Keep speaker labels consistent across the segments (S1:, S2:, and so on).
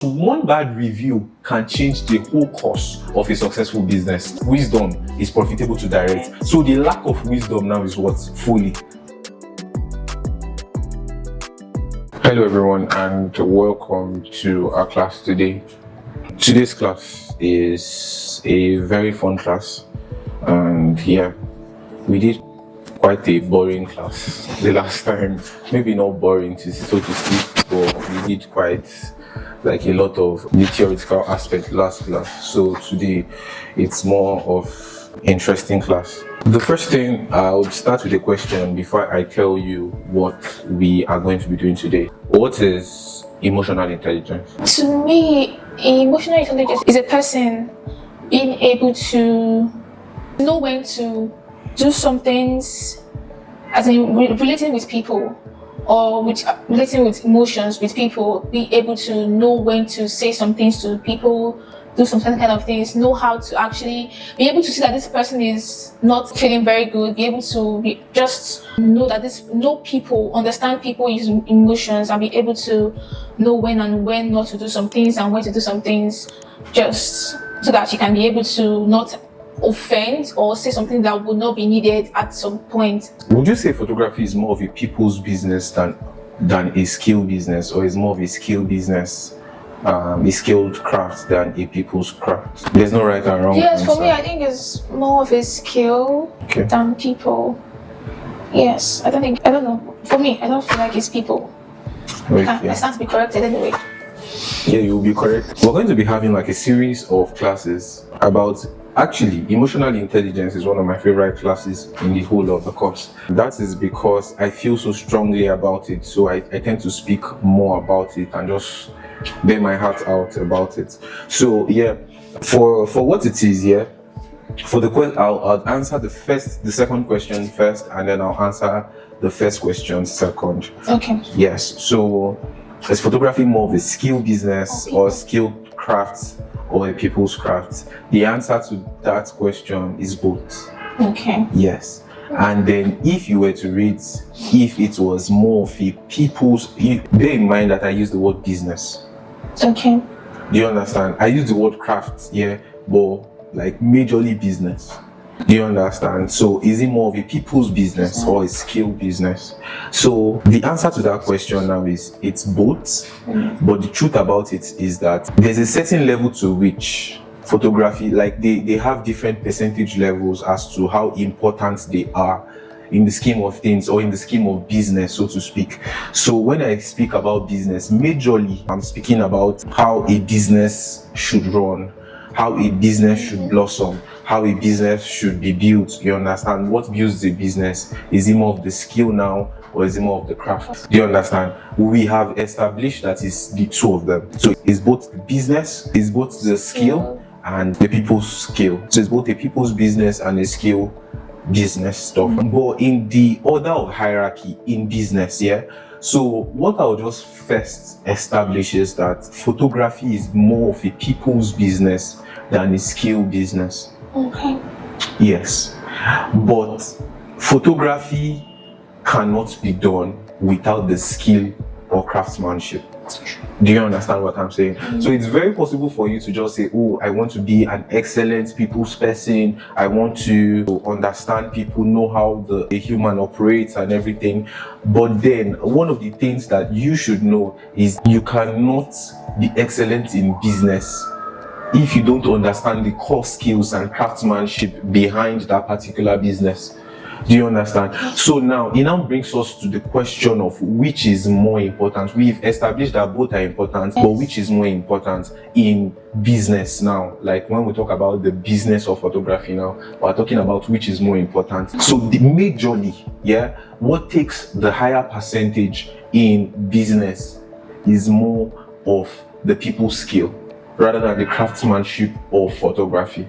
S1: One bad review can change the whole course of a successful business. Wisdom is profitable to direct. So the lack of wisdom now is what? Folly. Hello everyone and welcome to our class today. Today's class is a very fun class, and yeah, we did quite a boring class the last time. Maybe not boring so to speak, but we did quite like a lot of the theoretical aspect last class. So today it's more of interesting class. The first thing, I would start with a question before I tell you what we are going to be doing today. What is emotional intelligence?
S2: To me, emotional intelligence is a person being able to know when to do some things, as in relating with people, or relating with emotions with people, be able to know when to say some things to people, do some certain kind of things, know how to actually be able to see that this person is not feeling very good, be able to just know that know people, understand people's emotions, and be able to know when and when not to do some things and when to do some things, just so that you can be able to not offend or say something that would not be needed at some point.
S1: Would you say photography is more of a people's business than a skill business, or is more of a skill business, a skilled craft than a people's craft? There's no right and wrong
S2: Yes,
S1: answer.
S2: for me, I think it's more of a skill than people. Yes, I don't know. For me, I don't feel like it's people. I stand to be corrected anyway.
S1: Yeah, you'll be correct. We're going to be having like a series of classes about, actually, emotional intelligence is one of my favorite classes in the whole of the course. That is because I feel so strongly about it, so I tend to speak more about it and just bear my heart out about it. So yeah, for what it is, yeah, for the question, I'll answer the second question first, and then I'll answer the first question second.
S2: Okay.
S1: Yes. So is photography more of a skill business or skilled craft, or a people's craft? The answer to that question is both.
S2: Okay.
S1: Yes. And then if you were to read if it was more of a people's, bear in mind that I use the word business.
S2: Okay.
S1: Do you understand? I use the word craft, yeah, but like majorly business. Do you understand? So is it more of a people's business or a skill business? So the answer to that question now is it's both. But the truth about it is that there's a certain level to which photography, like they have different percentage levels as to how important they are in the scheme of things, or in the scheme of business, so to speak. So when I speak about business, majorly I'm speaking about how a business should run, how a business should blossom, how a business should be built. You understand? What builds a business? Is it more of the skill now, or is it more of the craft? Do you understand? We have established that it's the two of them. So it's both the business, it's both the skill and the people's skill. So it's both a people's business and a skill business stuff. But in the order of hierarchy in business, yeah, so what I'll just first establish is that photography is more of a people's business than a skill business.
S2: Okay.
S1: Yes, but photography cannot be done without the skill or craftsmanship. Do you understand what I'm saying? So it's very possible for you to just say, oh, I want to be an excellent people's person, I want to understand people, know how a human operates and everything. But then one of the things that you should know is you cannot be excellent in business if you don't understand the core skills and craftsmanship behind that particular business. Do you understand? So now it now brings us to the question of which is more important. We've established that both are important, but which is more important in business now? Like when we talk about the business of photography now, we're talking about which is more important. So the majorly, yeah, what takes the higher percentage in business is more of the people's skill rather than the craftsmanship of photography.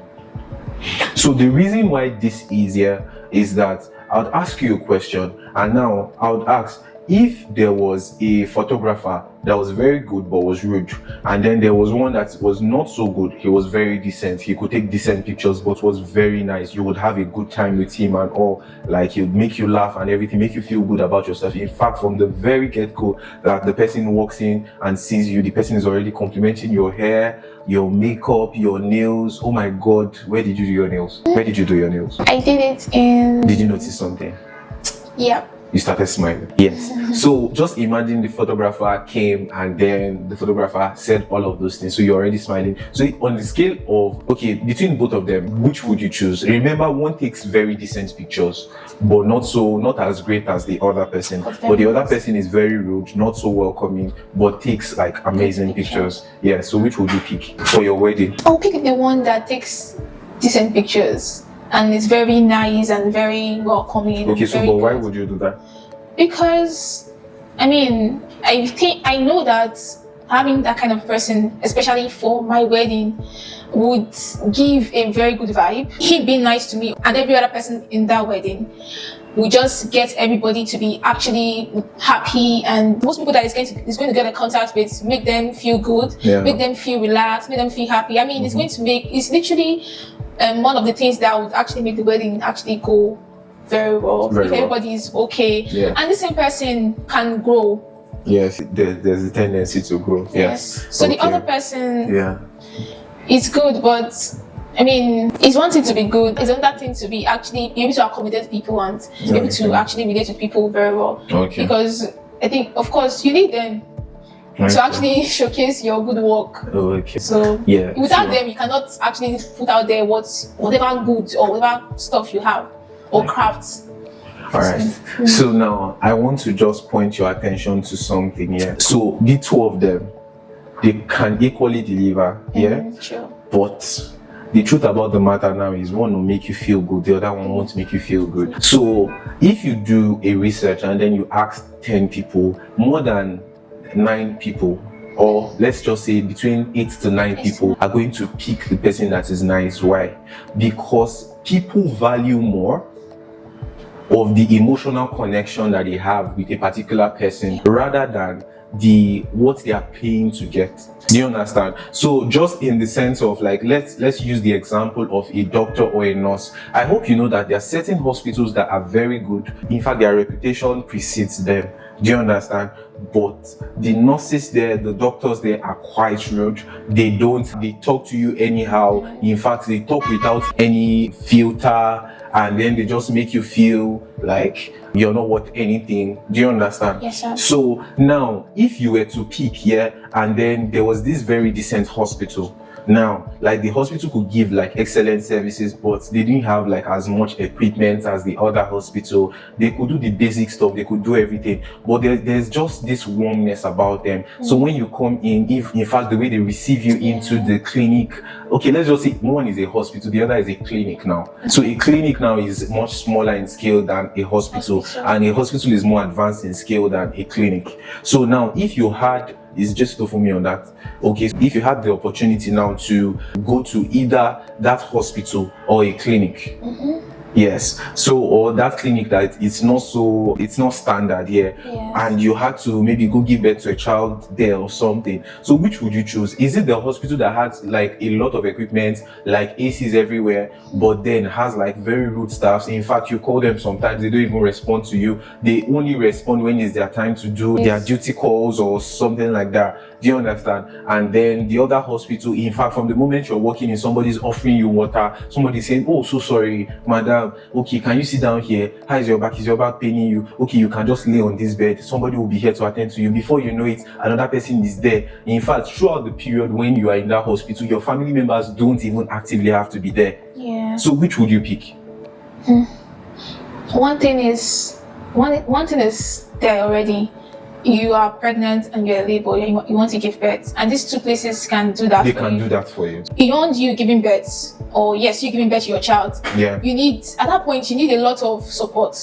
S1: So the reason why this is here is that I would ask you a question, and now I would ask, if there was a photographer that was very good but was rude, and then there was one that was not so good, he was very decent, he could take decent pictures but was very nice, you would have a good time with him and all, like he would make you laugh and everything, make you feel good about yourself. In fact, from the very get-go that the person walks in and sees you, the person is already complimenting your hair, your makeup, your nails. Oh my god, where did you do your nails? Where did you do your nails?
S2: I did it in...
S1: Did you notice something?
S2: Yeah.
S1: You started smiling. Yes. So just imagine the photographer came and then the photographer said all of those things. So you're already smiling. So on the scale of, okay, between both of them, which would you choose? Remember, one takes very decent pictures, but not as great as the other person. But the other person is very rude, not so welcoming, but takes like amazing pictures. Yeah. So which would you pick for your wedding?
S2: I'll pick the one that takes decent pictures and it's very nice and very welcoming.
S1: Okay, so but why would you do that?
S2: Because I mean, I know that having that kind of person, especially for my wedding, would give a very good vibe. He'd be nice to me, and every other person in that wedding will just get everybody to be actually happy, and most people that is going to get in contact with, make them feel good, make them feel relaxed, make them feel happy. I mean, it's literally one of the things that would actually make the wedding actually go very well. If everybody is okay, and the same person can grow.
S1: Yes, there's a tendency to grow. Yes.
S2: So the other person, it's good, but I mean, it's one thing to be good, it's another thing to be actually able to accommodate people and be able to actually relate with people very well. Because I think, of course, you need them to actually showcase your good work. So without them, you cannot actually put out there whatever good or whatever stuff you have or crafts.
S1: All right. So now I want to just point your attention to something here. So the two of them, they can equally deliver.
S2: Sure.
S1: But the truth about the matter now is one will make you feel good, the other one won't make you feel good. So if you do a research and then you ask 10 people, more than 9 people, or let's just say between 8 to 9 people are going to pick the person that is nice. Why? Because people value more of the emotional connection that they have with a particular person rather than what they are paying to get. Do you understand? So just in the sense of like, let's use the example of a doctor or a nurse. I hope you know that there are certain hospitals that are very good. In fact, their reputation precedes them. Do you understand? But the nurses there, the doctors there are quite rude. They talk to you anyhow. In fact, they talk without any filter, and then they just make you feel like you're not worth anything. Do you understand?
S2: Yes, sir.
S1: So now, if you were to pick here, and then there was this very decent hospital. Now, like the hospital could give like excellent services, but they didn't have like as much equipment as the other hospital. They could do the basic stuff, they could do everything, but there's just this warmness about them. So when you come in fact the way they receive you into the clinic, okay, let's just say one is a hospital, the other is a clinic now. So a clinic now is much smaller in scale than a hospital, and a hospital is more advanced in scale than a clinic. So now if you had, it's just for me on that. Okay, so if you had the opportunity now to go to either that hospital or a clinic, yes, so or that clinic that it's not standard here, and you had to maybe go give birth to a child there or something, so which would you choose? Is it the hospital that has like a lot of equipment, like ACs everywhere, but then has like very rude staffs? In fact, you call them sometimes, they don't even respond to you. They only respond when it's their time to do their duty calls or something like that. Do you understand? And then the other hospital, in fact, from the moment you're walking in, somebody's offering you water, somebody's saying, oh, so sorry, madam, okay, can you sit down here? How is your back? Is your back paining you? Okay, you can just lay on this bed, somebody will be here to attend to you. Before you know it, another person is there. In fact, throughout the period when you are in that hospital, your family members don't even actively have to be there. So which would you pick?
S2: One thing is there already. You are pregnant and you're in labor, you want to give birth, and these two places can do that.
S1: They can do that for you.
S2: Beyond you giving birth, or yes, you giving birth to your child, you need, at that point, you need a lot of support.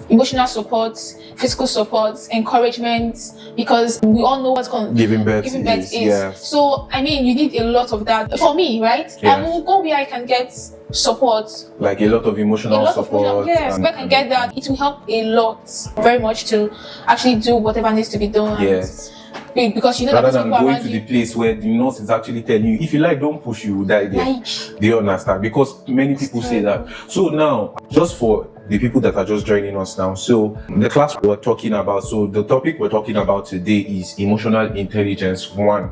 S2: emotional support, physical support, encouragement, because we all know what's going
S1: Giving birth
S2: is.
S1: yes.
S2: So I mean, you need a lot of that. For me, right?
S1: Yes.
S2: I will go where I can get support,
S1: like a lot of emotional support.
S2: Yes, where I can get that, it will help a lot, very much, to actually do whatever needs to be done.
S1: Yes.
S2: Because you know
S1: rather
S2: that
S1: than going to the place where the nurse is actually telling you, if you like, don't push, you will die there. Do you understand? Because many people say that. So now, just for the people that are just joining us now, so the class we're talking about, so the topic we're talking about today is Emotional Intelligence 1.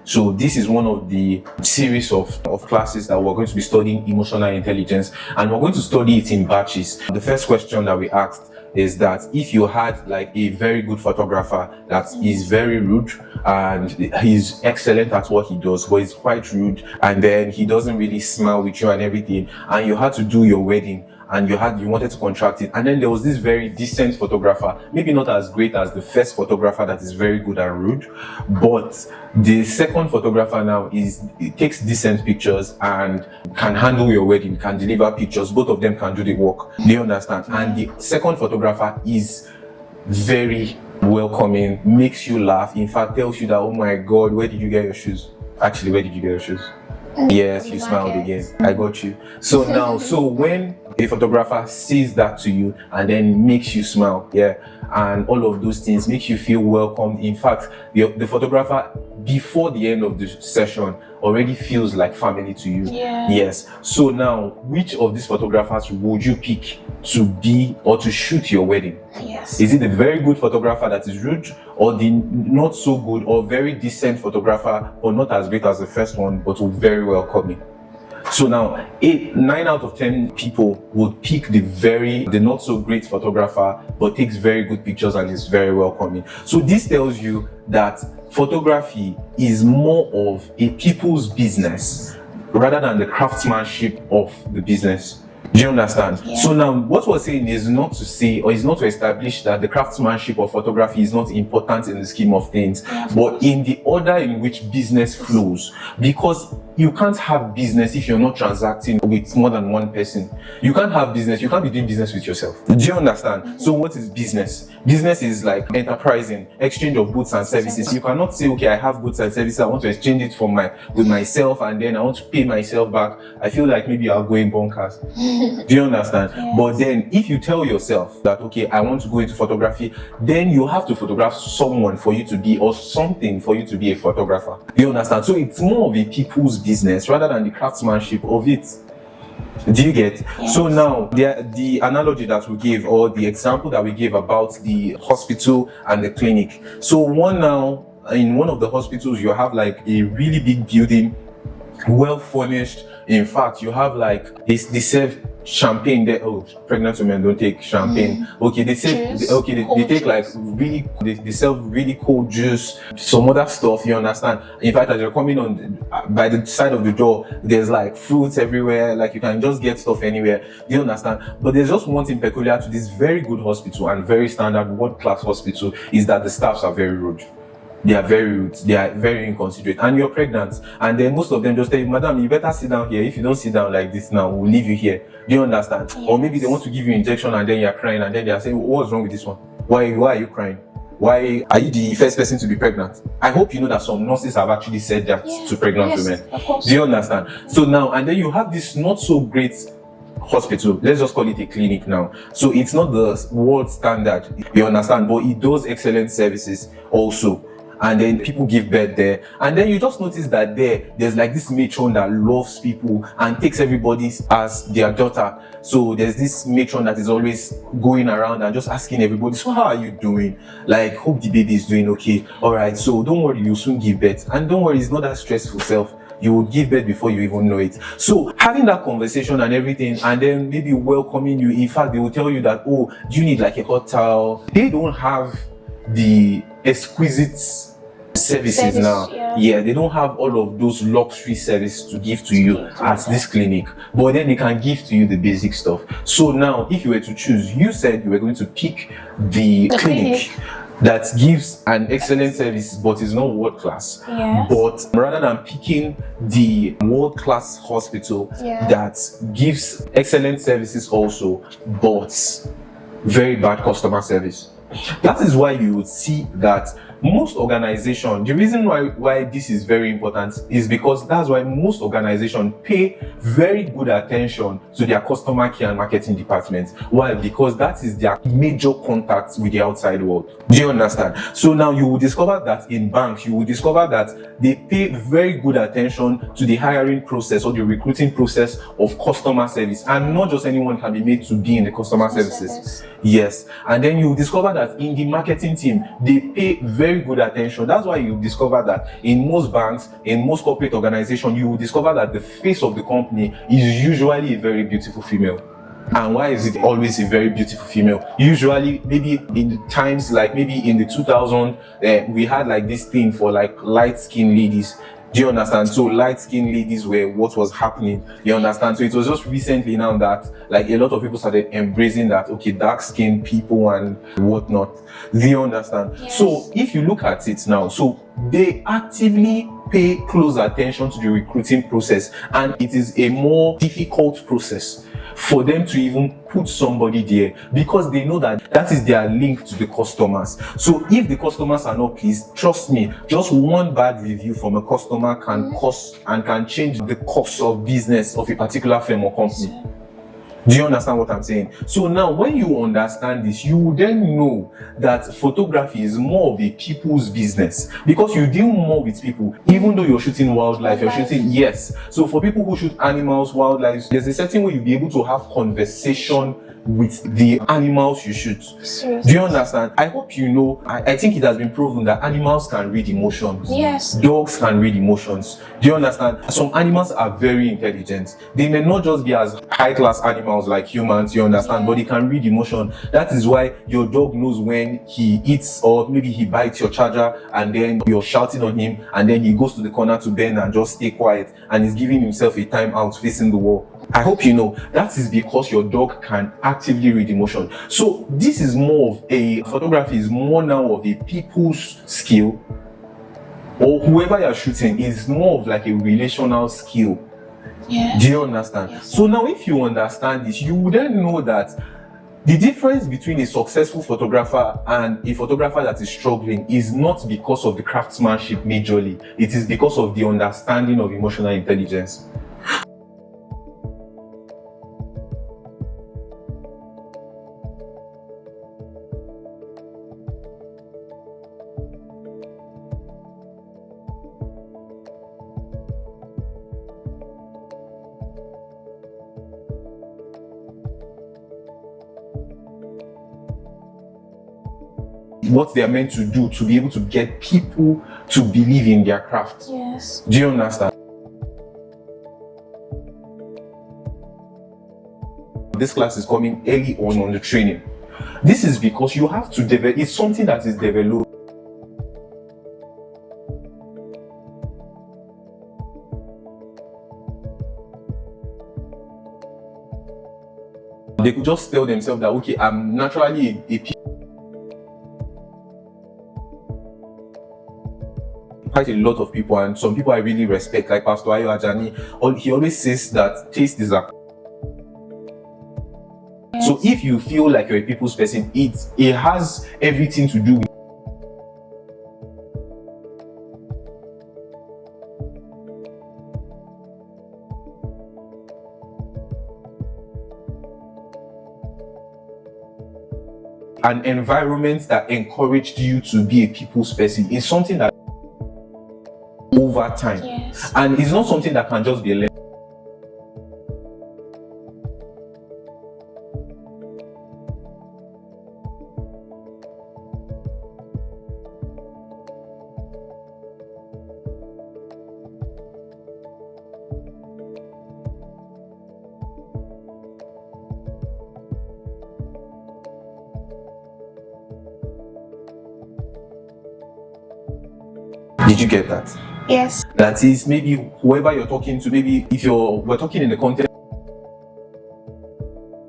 S1: So this is one of the series of classes that we're going to be studying emotional intelligence, and we're going to study it in batches. The first question that we asked is that if you had like a very good photographer that is very rude and he's excellent at what he does, but he's quite rude, and then he doesn't really smile with you and everything, and you had to do your wedding and you wanted to contract it, and then there was this very decent photographer, maybe not as great as the first photographer that is very good and rude, but the second photographer now takes decent pictures and can handle your wedding, can deliver pictures, both of them can do the work. Do you understand? And the second photographer is very welcoming, makes you laugh, in fact tells you that, oh my god, where did you get your shoes? Actually, where did you get your shoes? Yes, you smiled again. I got you. So now, so when a photographer says that to you and then makes you smile, yeah, and all of those things, makes you feel welcomed. In fact, the photographer, before the end of the session, already feels like family to you.
S2: Yeah.
S1: Yes. So now, which of these photographers would you pick to be or to shoot your wedding?
S2: Yes.
S1: Is it the very good photographer that is rude, or the not so good or very decent photographer, or not as great as the first one, but very welcoming? So now, 9 out of 10 people would pick the not so great photographer, but takes very good pictures and is very welcoming. So this tells you that photography is more of a people's business rather than the craftsmanship of the business. Do you understand?
S2: Yeah.
S1: So now, what we're saying is not to say, or is not to establish that the craftsmanship of photography is not important in the scheme of things, but in the order in which business flows. Because you can't have business if you're not transacting with more than one person. You can't have business, you can't be doing business with yourself. Do you understand? So what is business? Business is like enterprising, exchange of goods and services. You cannot say, okay, I have goods and services, I want to exchange it with myself, and then I want to pay myself back. I feel like maybe I'll go in bonkers. Do you understand?
S2: Yes.
S1: But then if you tell yourself that, okay, I want to go into photography, then you have to photograph someone for you to be, or something for you to be a photographer. Do you understand? So it's more of a people's business rather than the craftsmanship of it. Do you get?
S2: Yes.
S1: So now the analogy that we gave, or the example that we gave about the hospital and the clinic. So in one of the hospitals, you have like a really big building, well furnished. In fact, you have like they serve champagne there. Oh, pregnant women don't take champagne. Okay, they take they take like really, they serve really cold juice, some other stuff, you understand? In fact, as you're coming on by the side of the door, there's like fruits everywhere, like you can just get stuff anywhere. Do you understand? But there's just one thing peculiar to this very good hospital and very standard world-class hospital, is that the staffs are very rude. They are very rude, they are very inconsiderate, and you're pregnant, and then most of them just tell you, madam, you better sit down here. If you don't sit down like this now, we'll leave you here. Do you understand? Yes. Or maybe they want to give you injection and then you're crying, and then they are saying, what's wrong with this one? Why are you crying? Why are you the first person to be pregnant? I hope you know that some nurses have actually said that to pregnant women.
S2: Of course.
S1: Do you understand? So now, and then you have this not so great hospital, let's just call it a clinic now. So it's not the world standard, you understand, but it does excellent services also. And then people give birth there, and then you just notice that there's like this matron that loves people and takes everybody as their daughter. So there's this matron that is always going around and just asking everybody, so how are you doing? Like, hope the baby is doing okay. All right, so don't worry, you'll soon give birth, and don't worry, it's not that stressful self. You will give birth before you even know it. So having that conversation and everything, and then maybe welcoming you. In fact, they will tell you that, oh, do you need like a hot towel? They don't have the exquisite services now. Yeah, they don't have all of those luxury services to give to you at this clinic, but then they can give to you the basic stuff. So now, if you were to choose, you said you were going to pick the clinic that gives an excellent service but is not world class.
S2: Yes.
S1: But rather than picking the world class hospital that gives excellent services also, but very bad customer service. That is why you would see that most organizations, the reason why this is very important is because that's why most organizations pay very good attention to their customer care and marketing departments. Why? Because that is their major contact with the outside world. Do you understand? So now you will discover that in banks, you will discover that they pay very good attention to the hiring process or the recruiting process of customer service, and not just anyone can be made to be in the customer services. Yes. And then you will discover that in the marketing team, they pay very good attention. That's why you discover that in most banks, in most corporate organizations, you will discover that the face of the company is usually a very beautiful female. And why is it always a very beautiful female? Usually, maybe in the times like maybe in the 2000s, we had like this thing for like light-skinned ladies. Do you understand? So light-skinned ladies were what was happening. You understand? So it was just recently now that like a lot of people started embracing that, okay, dark-skinned people and whatnot. Do you understand?
S2: Yes.
S1: So if you look at it now, so they actively pay close attention to the recruiting process, and it is a more difficult process for them to even put somebody there, because they know that that is their link to the customers. So if the customers are not pleased, trust me, just one bad review from a customer can cause and can change the course of business of a particular firm or company. Do you understand what I'm saying? So now when you understand this, you will then know that photography is more of a people's business, because you deal more with people. Even though you're shooting wildlife, you're shooting, yes. So for people who shoot animals, wildlife, there's a certain way you'll be able to have conversation with the animals you shoot.
S2: Seriously.
S1: Do you understand? I hope you know, I think it has been proven that animals can read emotions.
S2: Yes.
S1: Dogs can read emotions. Do you understand? Some animals are very intelligent. They may not just be as high-class animals like humans, you understand, but they can read emotion. That is why your dog knows when he eats, or maybe he bites your charger and then you're shouting on him, and then he goes to the corner to bend and just stay quiet, and he's giving himself a time out facing the wall. I hope you know that is because your dog can actively read emotion. So this is more of a photography is more now of a people's skill, or whoever you're shooting is more of like a relational skill.
S2: Yeah.
S1: Do you understand?
S2: Yes.
S1: So now if you understand this, you will then know that the difference between a successful photographer and a photographer that is struggling is not because of the craftsmanship majorly. It is because of the understanding of emotional intelligence. What they are meant to do to be able to get people to believe in their craft.
S2: Yes.
S1: Do you understand? This class is coming early on the training. This is because you have to develop, it's something that is developed. They could just tell themselves that, okay, I'm naturally quite a lot of people, and some people I really respect, like Pastor Ayo Ajani, he always says that taste is a.
S2: Yes.
S1: So if you feel like you're a people's person, it has everything to do with an environment that encouraged you to be a people's person. It's something that over time.
S2: Yes.
S1: And it's not something that can just be learned. Did you get that?
S2: Yes.
S1: That is, maybe whoever you're talking to, maybe if we're talking in the context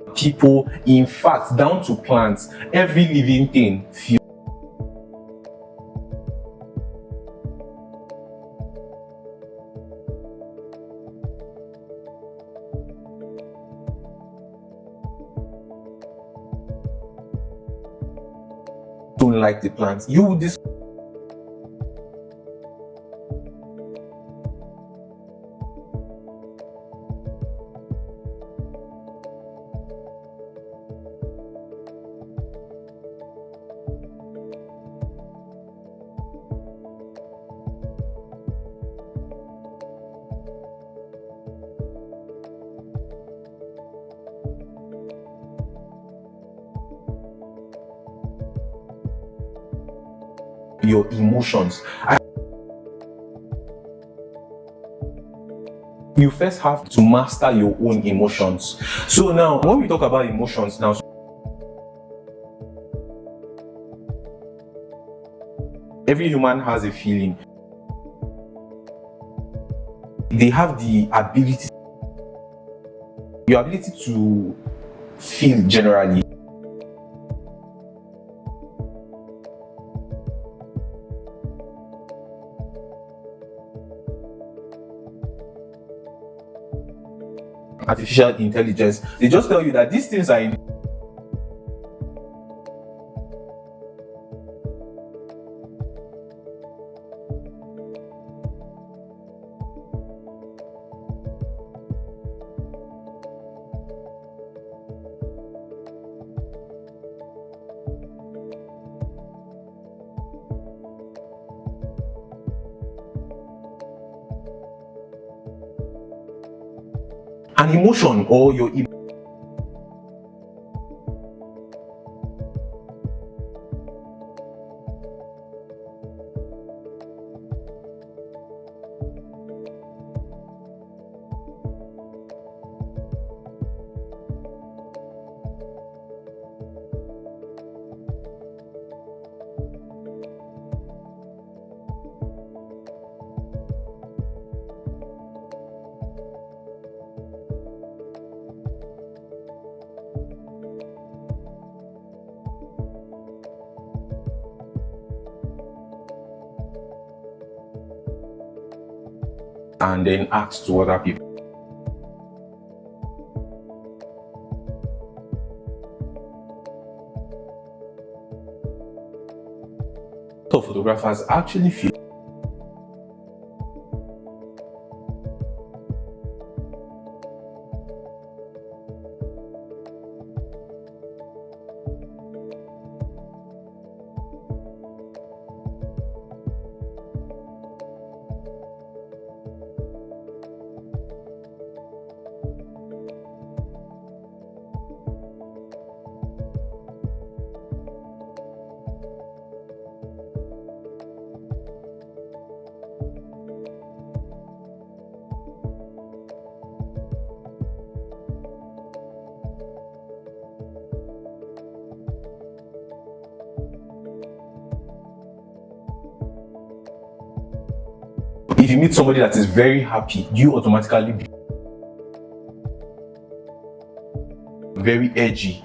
S1: of people, in fact, down to plants, every living thing feels. don't like the plant, you will your emotions. You first have to master your own emotions. So now, when we talk about emotions now, every human has a feeling. They have the ability, your ability to feel generally. Artificial intelligence, they just tell you that these things are in. An emotion or your and then act to other people. So photographers actually feel if you meet somebody that is very happy, you automatically be very edgy.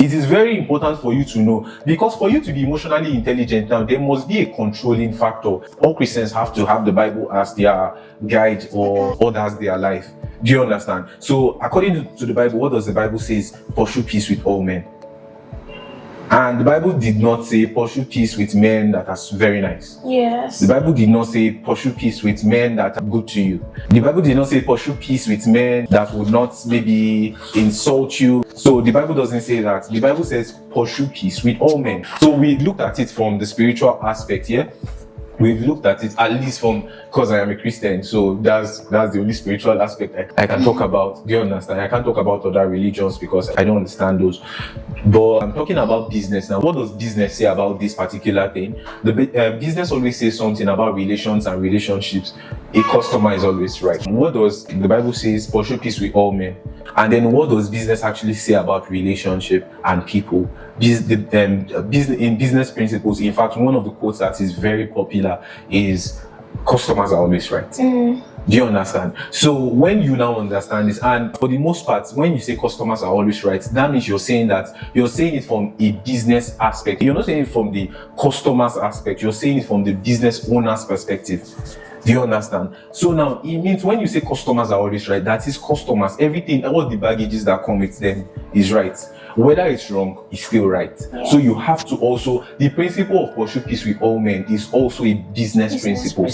S1: It is very important for you to know, because for you to be emotionally intelligent now, there must be a controlling factor. All Christians have to have the Bible as their guide or as their life. Do you understand? So according to the Bible, what does the Bible say? Pursue peace with all men. And the Bible did not say pursue peace with men that are very nice.
S2: Yes.
S1: The Bible did not say pursue peace with men that are good to you. The Bible did not say pursue peace with men that would not maybe insult you. So the Bible doesn't say that. The Bible says pursue peace with all men. So we looked at it from the spiritual aspect here. We've looked at it at least from, because I am a Christian, so that's the only spiritual aspect I can talk about. Do you understand? I can't talk about other religions because I don't understand those. But I'm talking about business now. What does business say about this particular thing? The business always says something about relations and relationships. A customer is always right. What does the Bible says? Pursue peace with all men. And then what does business actually say about relationship and people? In business principles, in fact, one of the quotes that is very popular is customers are always right. Do you understand? So when you now understand this, and for the most part, when you say customers are always right, that means you're saying it from a business aspect. You're not saying it from the customer's aspect, you're saying it from the business owner's perspective. Do you understand? So now it means when you say customers are always right, that is customers, everything, all the baggages that come with them is right. Whether it's wrong, it's still right. Yeah. So you have to also, the principle of pursue peace with all men is also a business principle.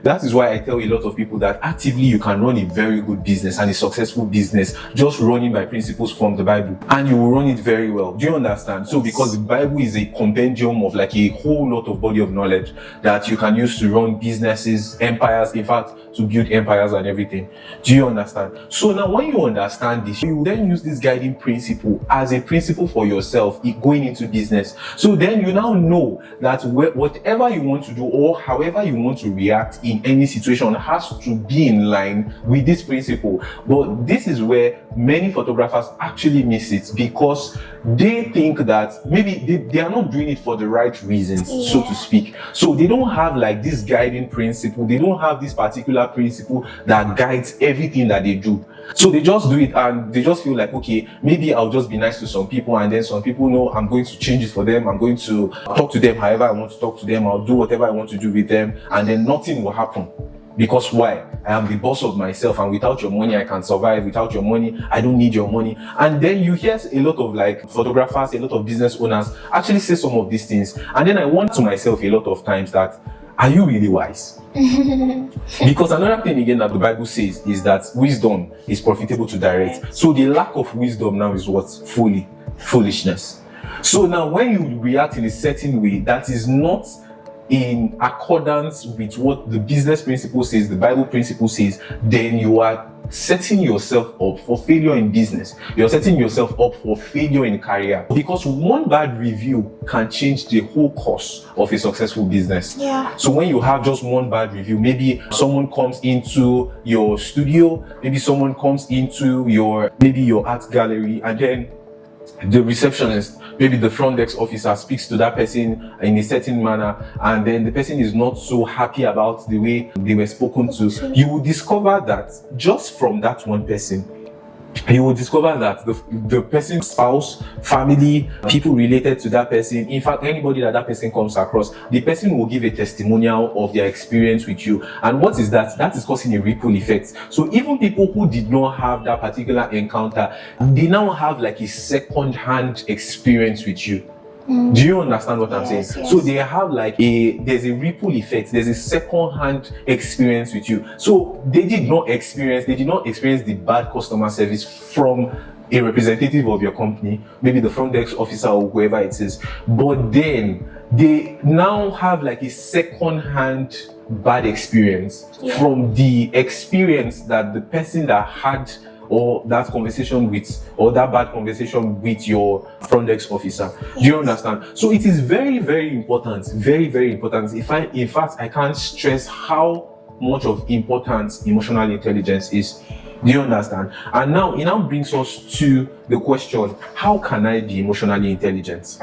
S1: That is why I tell a lot of people that actively you can run a very good business and a successful business just running by principles from the Bible, and you will run it very well. Do you understand? Yes. So because the Bible is a compendium of like a whole lot of body of knowledge that you can use to run businesses, empires, in fact, to build empires and everything. Do you understand? So now when you understand this, you then use this guiding principle as a principle for yourself going into business. So then you now know that whatever you want to do or however you want to react in any situation has to be in line with this principle. But this is where many photographers actually miss it, because they think that maybe they are not doing it for the right reasons, so to speak. So they don't have like this guiding principle. They don't have this particular principle that guides everything that they do. So they just do it and they just feel like, okay, maybe I'll just be nice to some people, and then some people know I'm going to change it for them. I'm going to talk to them however I want to talk to them. I'll do whatever I want to do with them, and then nothing will happen. Because why? I am the boss of myself, and without your money I can survive. Without your money I don't need your money. And then you hear a lot of like photographers, a lot of business owners actually say some of these things, and then I wonder to myself a lot of times that, are you really wise? Because another thing again that the Bible says is that wisdom is profitable to direct. So the lack of wisdom now is what? Foolishness. So now when you react in a certain way that is not in accordance with what the business principle says, the Bible principle says, then you are setting yourself up for failure in business. You're setting yourself up for failure in career, because one bad review can change the whole course of a successful business. Yeah. So when you have just one bad review, maybe someone comes into your studio, maybe someone comes into your art gallery, and then the receptionist, maybe the front desk officer, speaks to that person in a certain manner, and then the person is not so happy about the way they were spoken to. You will discover that just from that one person, you will discover that the person's spouse, family, people related to that person, in fact anybody that person comes across, the person will give a testimonial of their experience with you. And what is that? That is causing a ripple effect. So even people who did not have that particular encounter, they now have like a second-hand experience with you. Do you understand what I'm saying? Yes. So they have like there's a ripple effect, there's a second-hand experience with you. So they did not experience the bad customer service from a representative of your company, maybe the front desk officer or whoever it is, but then they now have like a second-hand bad experience from the experience that the person that had or that conversation with, or that bad conversation with your front desk officer. Do you understand? So it is very, very important, very, very important. In fact, I can't stress how much of importance emotional intelligence is. Do you understand? And now it now brings us to the question, how can I be emotionally intelligent?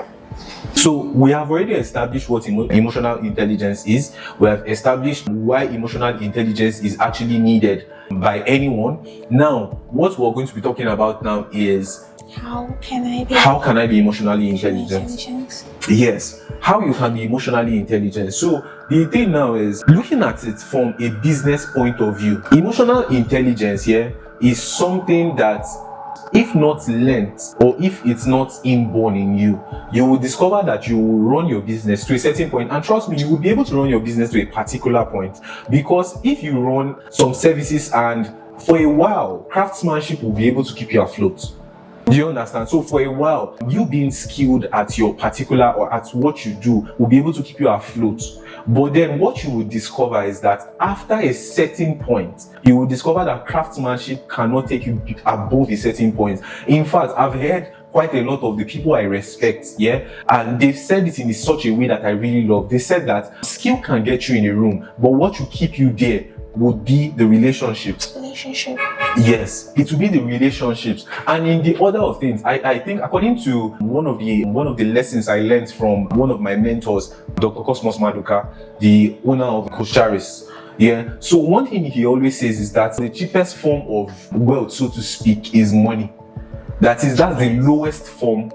S1: So we have already established what emotional intelligence is. We have established why emotional intelligence is actually needed by anyone. Now, what we're going to be talking about now is How can I be emotionally intelligent? Yes, how you can be emotionally intelligent. So the thing now is looking at it from a business point of view. Emotional intelligence here is something that, if not learnt or if it's not inborn in you, you will discover that you will run your business to a certain point. And trust me, you will be able to run your business to a particular point, because if you run some services and for a while, craftsmanship will be able to keep you afloat. Do you understand? So for a while, you being skilled at your particular or at what you do will be able to keep you afloat. But then what you will discover is that after a certain point, you will discover that craftsmanship cannot take you above a certain point. In fact, I've heard quite a lot of the people I respect, and they've said it in such a way that I really love. They said that skill can get you in a room, but what will keep you there would be the relationships. Yes, it will be the relationships. And in the order of things, I think according to one of the lessons I learned from one of my mentors, Dr. Cosmos Maduka, the owner of Cocharis. So one thing he always says is that the cheapest form of wealth, so to speak, is money. That's the lowest form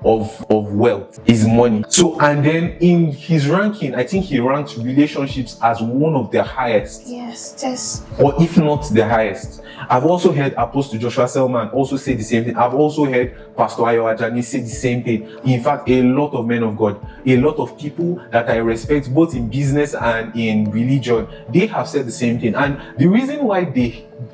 S1: of wealth is money. So, and then in his ranking, I think he ranked relationships as one of the highest.
S2: Yes.
S1: Or if not the highest. I've also heard Apostle Joshua Selman also say the same thing. I've also heard Pastor Ayo Ajani say the same thing. In fact, a lot of men of God, a lot of people that I respect both in business and in religion, they have said the same thing. And the reason why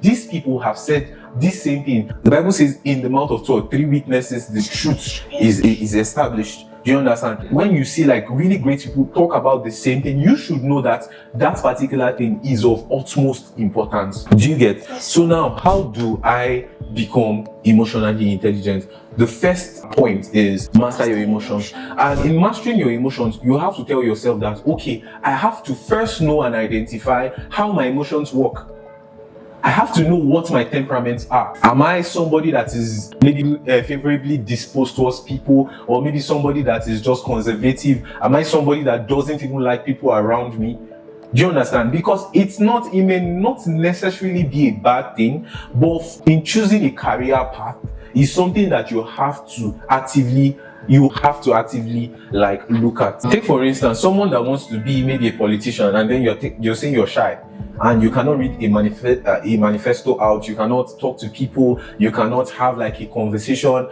S1: these people have said this same thing, the Bible says, in the mouth of two or three witnesses, the truth is established. Do you understand? When you see like really great people talk about the same thing, you should know that that particular thing is of utmost importance. Do you get?
S2: Yes.
S1: So now, how do I become emotionally intelligent? The first point is master your emotions. And in mastering your emotions, you have to tell yourself that, okay, I have to first know and identify how my emotions work. I have to know what my temperaments are. Am I somebody that is maybe favorably disposed towards people, or maybe somebody that is just conservative? Am I somebody that doesn't even like people around me? Do you understand? Because it may not necessarily be a bad thing, but in choosing a career path is something that you have to actively like look at. Take for instance, someone that wants to be maybe a politician, and then you're saying you're shy and you cannot read a manifesto out, you cannot talk to people, you cannot have like a conversation,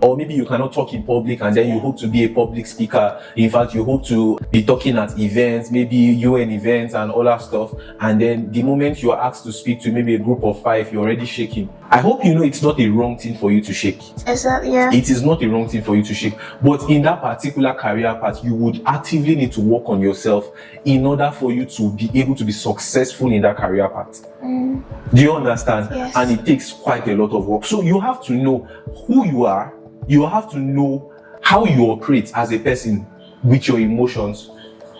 S1: or maybe you cannot talk in public, and then you hope to be a public speaker. In fact, you hope to be talking at events, maybe UN events and all that stuff, and then the moment you are asked to speak to maybe a group of 5, you're already shaking. I hope you know it's not a wrong thing for you to shake. It is not a wrong thing for you to shake. But in that particular career path, you would actively need to work on yourself in order for you to be able to be successful in that career path. Do you understand?
S2: Yes.
S1: And it takes quite a lot of work. So you have to know who you are. You have to know how you operate as a person with your emotions.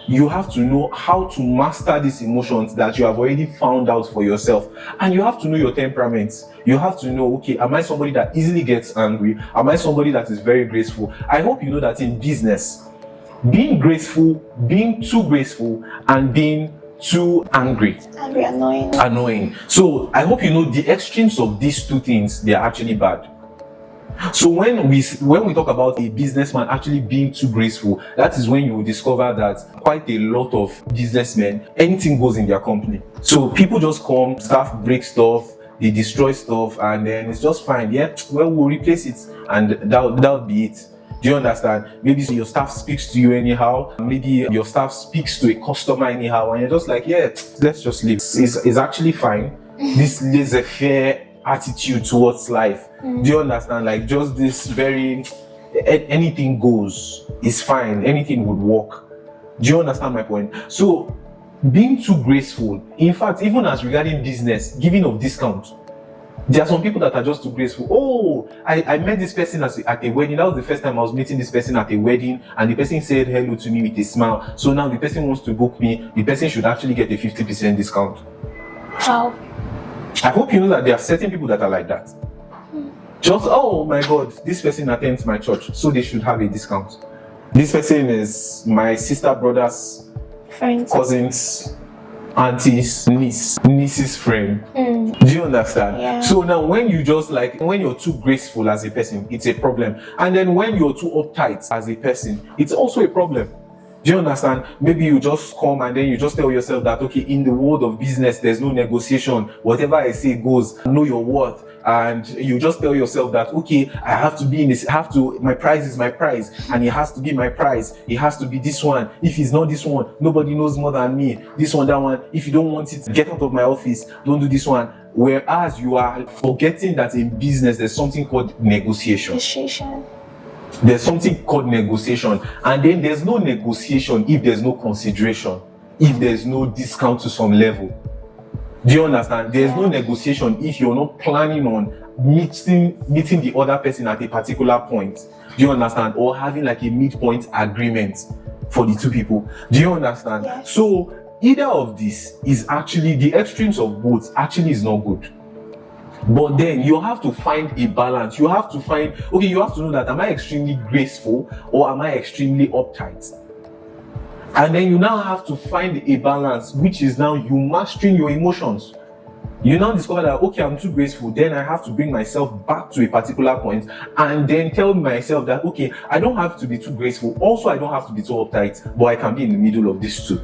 S1: You have to know how to master these emotions that you have already found out for yourself. And you have to know your temperaments. You have to know, okay, am I somebody that easily gets angry? Am I somebody that is very graceful? I hope you know that in business, being graceful, being too graceful, and being too angry, annoying. So I hope you know the extremes of these two things, they are actually bad. So when we talk about a businessman actually being too graceful, that is when you will discover that quite a lot of businessmen, anything goes in their company. So people just come, staff break stuff, they destroy stuff, and then it's just fine. We'll replace it, and that'll be it. Do you understand? Maybe your staff speaks to you anyhow. Maybe your staff speaks to a customer anyhow, and you're just like, let's just leave. It's actually fine. This laissez-faire attitude towards life. Do you understand? Like just this very anything goes, it's fine, anything would work. Do you understand my point? So being too graceful, in fact, even as regarding business, giving of discount, there are some people that are just too graceful. Oh, I met this person at a wedding. That was the first time I was meeting this person at a wedding, and the person said hello to me with a smile. So now the person wants to book me. The person should actually get a 50% discount.
S2: Wow.
S1: I hope you know that there are certain people that are like that. Just, oh my God, this person attends my church, so they should have a discount. This person is my sister, brother's
S2: Friends.
S1: cousins, aunties, niece's friend. Do you understand?
S2: Yeah.
S1: So now when you just like, when you're too graceful as a person, it's a problem. And then when you're too uptight as a person, it's also a problem. Do you understand? Maybe you just come and then you just tell yourself that, okay, in the world of business, there's no negotiation. Whatever I say goes, know your worth. And you just tell yourself that, okay, I have to be in this, my price is my price. And it has to be my price. It has to be this one. If it's not this one, nobody knows more than me. This one, that one. If you don't want it, get out of my office. Don't do this one. Whereas you are forgetting that in business, there's something called negotiation. There's something called negotiation, and then there's no negotiation if there's no consideration, if there's no discount to some level. Do you understand? There's no negotiation if you're not planning on meeting the other person at a particular point. Do you understand? Or having like a midpoint agreement for the two people. Do you understand?
S2: Yes.
S1: So either of this is actually, the extremes of both actually is not good. But then you have to find a balance. You have to find, okay, you have to know that, am I extremely graceful or am I extremely uptight? And then you now have to find a balance, which is now you mastering your emotions. You now discover that, okay, I'm too graceful, then I have to bring myself back to a particular point and then tell myself that, okay, I don't have to be too graceful. Also, I don't have to be too uptight, but I can be in the middle of these two.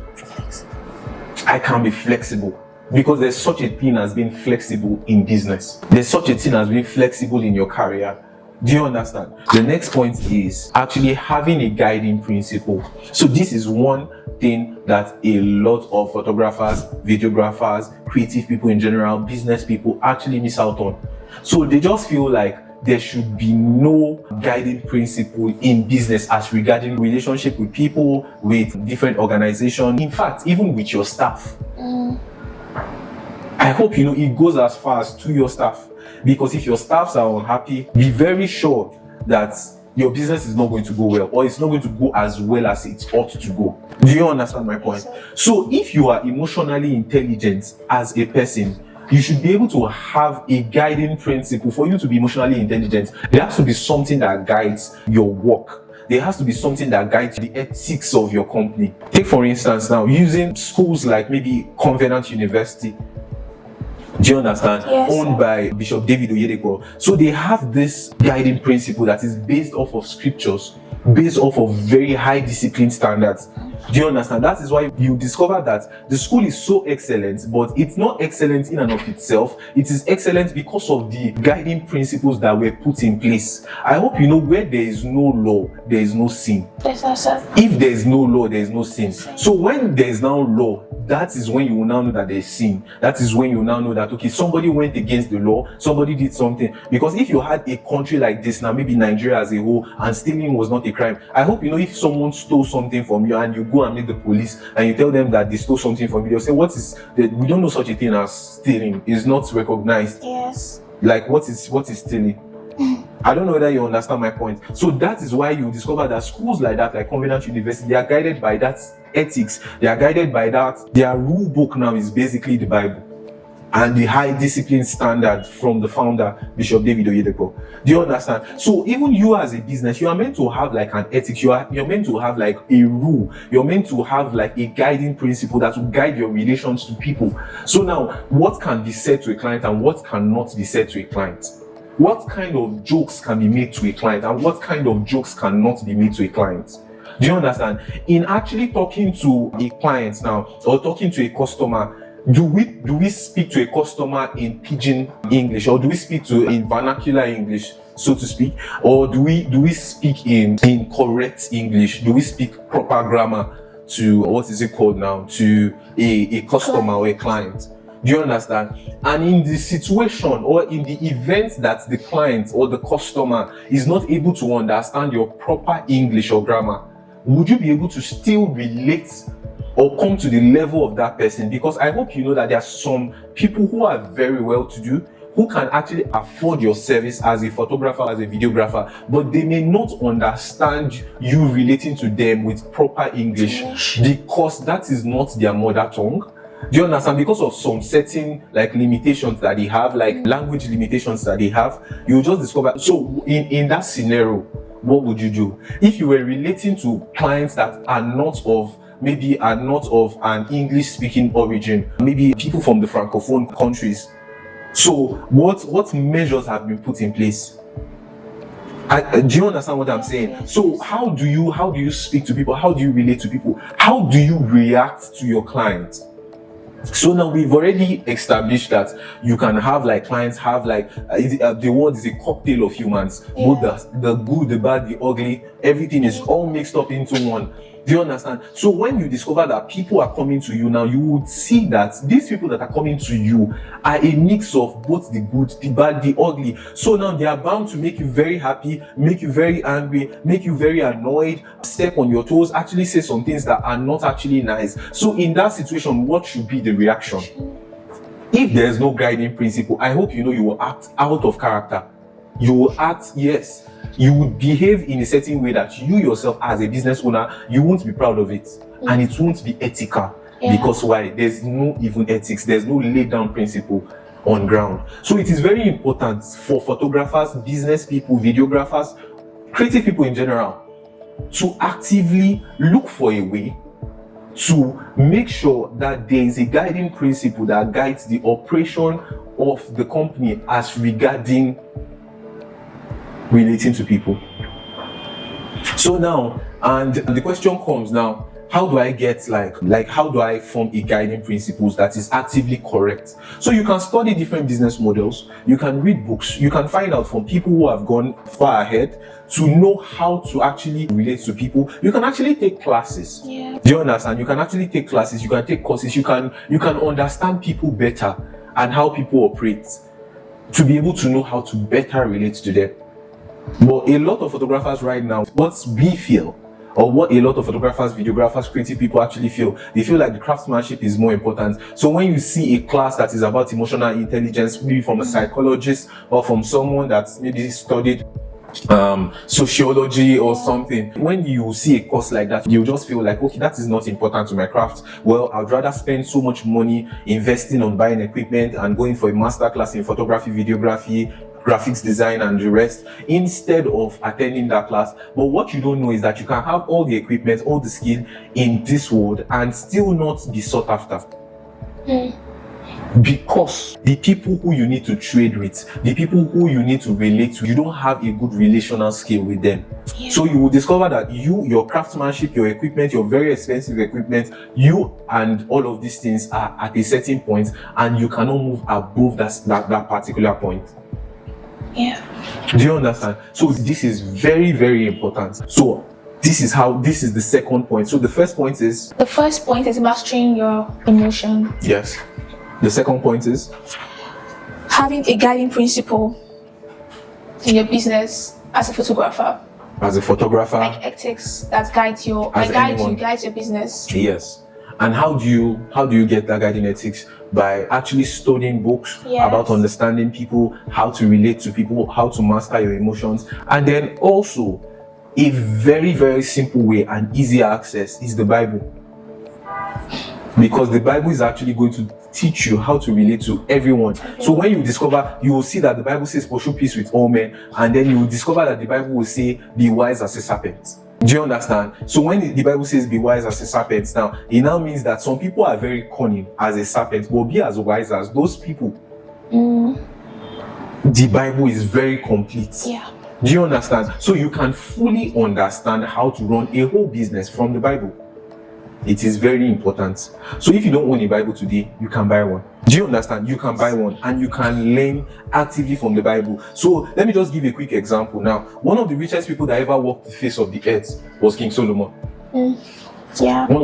S1: I can be flexible. Because there's such a thing as being flexible in business. There's such a thing as being flexible in your career. Do you understand? The next point is actually having a guiding principle. So this is one thing that a lot of photographers, videographers, creative people in general, business people actually miss out on. So they just feel like there should be no guiding principle in business as regarding relationship with people, with different organizations, in fact, even with your staff. I hope you know it goes as far as to your staff, because if your staffs are unhappy, be very sure that your business is not going to go well, or it's not going to go as well as it ought to go. Do you understand my point? So if you are emotionally intelligent as a person, you should be able to have a guiding principle. For you to be emotionally intelligent, there has to be something that guides your work. There has to be something that guides the ethics of your company. Take for instance now, using schools like maybe Covenant University. Do you understand?
S2: Yes,
S1: owned by Bishop David Oyedepo. So they have this guiding principle that is based off of scriptures, based off of very high discipline standards. Do you understand? That is why you discover that the school is so excellent, but it's not excellent in and of itself. It is excellent because of the guiding principles that were put in place. I hope you know, where there is no law, there is no sin. If there is no law, there is no sin. So when there is now law, that is when you will now know that there is sin. That is when you will now know that, okay, somebody went against the law, somebody did something. Because if you had a country like this now, maybe Nigeria as a whole, and stealing was not a crime, I hope you know, if someone stole something from you and you go and meet the police and you tell them that they stole something from you, they'll say, we don't know such a thing as stealing. It's not recognized.
S2: Yes.
S1: Like, what is stealing? I don't know whether you understand my point. So that is why you discover that schools like that, like Covenant University, they are guided by that ethics. They are guided by that. Their rule book now is basically the Bible and the high discipline standard from the founder, Bishop David Oyedepo. Do you understand? So even you as a business, you are meant to have like an ethics. You're meant to have like a rule. You're meant to have like a guiding principle that will guide your relations to people. So now, what can be said to a client and what cannot be said to a client? What kind of jokes can be made to a client and what kind of jokes cannot be made to a client? Do you understand? In actually talking to a client now, or talking to a customer, do we speak to a customer in pidgin English, or do we speak in vernacular English, so to speak, or do we speak in correct English? Do we speak proper grammar to, what is it called now, to a customer or a client? Do you understand? And in the situation or in the event that the client or the customer is not able to understand your proper English or grammar, would you be able to still relate or come to the level of that person? Because I hope you know that there are some people who are very well to do, who can actually afford your service as a photographer, as a videographer, but they may not understand you relating to them with proper English because that is not their mother tongue. Do you understand? Because of some certain like limitations that they have, like language limitations that they have, you just discover. So in that scenario, what would you do? If you were relating to clients that are not of an English speaking origin, maybe people from the Francophone countries, So what measures have been put in place? Do you understand what I'm saying?
S2: Yes.
S1: So how do you speak to people? How do you relate to people? How do you react to your clients? So now we've already established that you can have like clients have like the world is a cocktail of humans. Both the good, the bad, the ugly, everything is all mixed up into one. Do you understand? So when you discover that people are coming to you now, you would see that these people that are coming to you are a mix of both the good, the bad, the ugly. So now they are bound to make you very happy, make you very angry, make you very annoyed, step on your toes, actually say some things that are not actually nice. So in that situation, what should be the reaction? If there is no guiding principle, I hope you know you will act out of character. You will act, yes, you would behave in a certain way that you yourself as a business owner, you won't be proud of it, and it won't be ethical. Because why? There's no even ethics, there's no laid down principle on ground. So it is very important for photographers, business people, videographers, creative people in general, to actively look for a way to make sure that there is a guiding principle that guides the operation of the company as regarding relating to people. So now, and the question comes now, how do I get like how do I form a guiding principles that is actively correct? So you can study different business models, you can read books, you can find out from people who have gone far ahead to know how to actually relate to people. You can actually take classes. Do you understand? You can actually take classes, you can take courses, you can understand people better and how people operate to be able to know how to better relate to them. But a lot of photographers right now, what we feel, or what a lot of photographers, videographers, creative people actually feel, they feel like the craftsmanship is more important. So when you see a class that is about emotional intelligence, maybe from a psychologist or from someone that's maybe studied sociology or something, when you see a course like that, you just feel like, okay, that is not important to my craft. Well, I'd rather spend so much money investing on buying equipment and going for a master class in photography, videography, graphics design and the rest, instead of attending that class. But what you don't know is that you can have all the equipment, all the skill in this world and still not be sought after. Because the people who you need to trade with, the people who you need to relate to, you don't have a good relational skill with them. So you will discover that your craftsmanship, your equipment, your very expensive equipment, you and all of these things are at a certain point and you cannot move above that particular point. Do you understand? So this is very, very important. So this is the second point. So the first point is
S2: mastering your emotion.
S1: Yes. The second point is
S2: having a guiding principle in your business as a photographer. Like ethics that guides your business.
S1: Yes. And how do you get that guiding ethics? By actually studying books about understanding people, how to relate to people, how to master your emotions. And then also a very, very simple way and easy access is the Bible. Because the Bible is actually going to teach you how to relate to everyone. So when you discover, you will see that the Bible says pursue peace with all men, and then you will discover that the Bible will say be wise as a serpent. Do you understand? So when the Bible says be wise as a serpent, now it now means that some people are very cunning as a serpent, but be as wise as those people. The Bible is very complete. Do you understand? So you can fully understand how to run a whole business from the Bible. It is very important. So if you don't own a Bible today, you can buy one. Do you understand? You can buy one and you can learn actively from the Bible. So let me just give a quick example now. One of the richest people that ever walked the face of the earth was King Solomon. One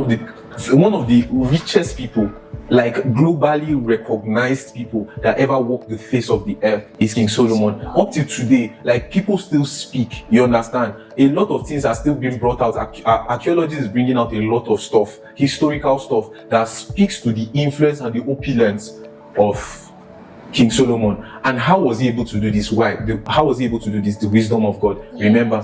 S1: of the richest people, like globally recognized people that ever walked the face of the earth is King Solomon. Up to today, like people still speak, you understand? A lot of things are still being brought out. Archaeology is bringing out a lot of stuff, historical stuff that speaks to the influence and the opulence of King Solomon. And how was he able to do this? How was he able to do this? The wisdom of God. Remember,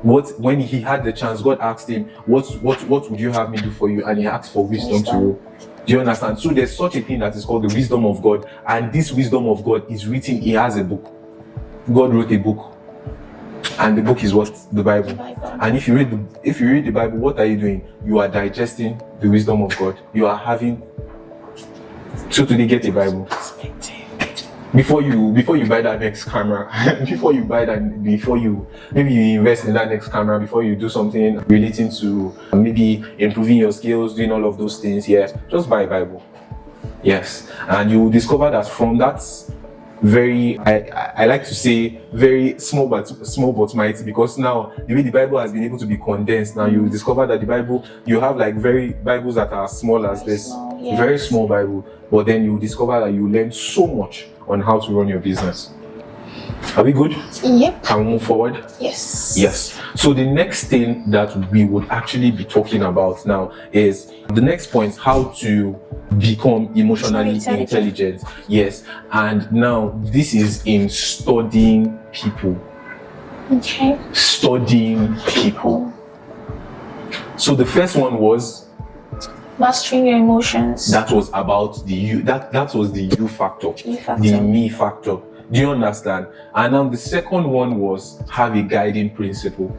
S1: when he had the chance, God asked him, what would you have me do for you? And he asked for wisdom to rule. Do you understand? So there's such a thing that is called the wisdom of God, and this wisdom of God is written. He has a book. God wrote a book, and the book is what? The Bible. And if you read the Bible, what are you doing? You are digesting the wisdom of God. You are having. So today, get a Bible. before you buy that next camera, before you maybe you invest in that next camera, before you do something relating to maybe improving your skills, doing all of those things, yeah, just buy a Bible. Yes, and you will discover that from that very, I like to say very small but mighty, because now the way the Bible has been able to be condensed, now you will discover that the Bible, you have like very Bibles that are small as this,
S2: yes.
S1: Very small Bible, but then you will discover that you learn so much on how to run your business. Are we good?
S2: Yep.
S1: Can we move forward?
S2: Yes.
S1: Yes. So the next thing that we would actually be talking about now is the next point: how to become emotionally intelligent. Yes. And now this is in studying people.
S2: Okay.
S1: Studying people. So the first one was
S2: mastering your emotions.
S1: That was about the you. That was the you factor. The me factor. Do you understand? And now the second one was have a guiding principle.